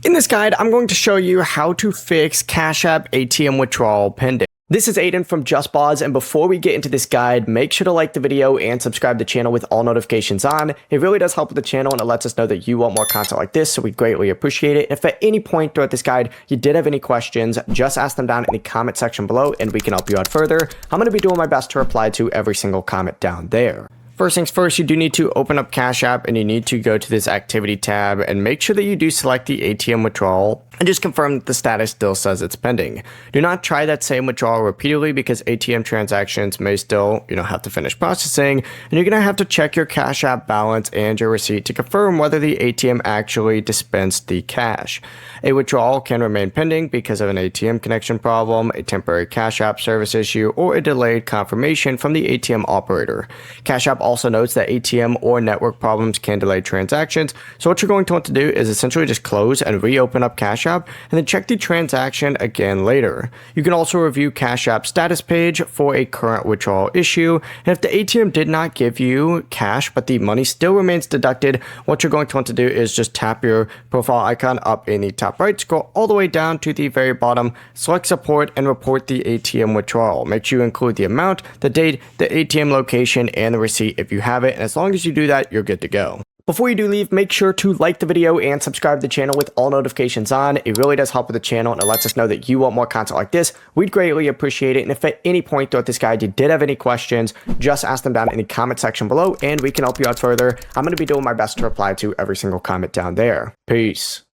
In this guide, I'm going to show you how to fix Cash App ATM withdrawal pending. This is Aiden from JustBoz, and before we get into this guide, make sure to like the video and subscribe to the channel with all notifications on. It really does help with the channel and it lets us know that you want more content like this, so we greatly appreciate it. If at any point throughout this guide you did have any questions, just ask them down in the comment section below and we can help you out further. I'm going to be doing my best to reply to every single comment down there. First things first, you do need to open up Cash App and you need to go to this activity tab and make sure that you do select the ATM withdrawal and just confirm that the status still says it's pending. Do not try that same withdrawal repeatedly because ATM transactions may still, have to finish processing, and you're going to have to check your Cash App balance and your receipt to confirm whether the ATM actually dispensed the cash. A withdrawal can remain pending because of an ATM connection problem, a temporary Cash App service issue, or a delayed confirmation from the ATM operator. Cash App also notes that ATM or network problems can delay transactions, so what you're going to want to do is essentially just close and reopen up Cash App and then check the transaction again later. You can also review Cash App status page for a current withdrawal issue, and if the ATM did not give you cash but the money still remains deducted, what you're going to want to do is just tap your profile icon up in the top right, scroll all the way down to the very bottom, select support and report the ATM withdrawal. Make sure you include the amount, the date, the ATM location, and the receipt if you have it, and as long as you do that, you're good to go. Before you do leave, make sure to like the video and subscribe to the channel with all notifications on. It really does help with the channel and it lets us know that you want more content like this. We'd greatly appreciate it. And if at any point throughout this guide you did have any questions, just ask them down in the comment section below and we can help you out further. I'm going to be doing my best to reply to every single comment down there. Peace.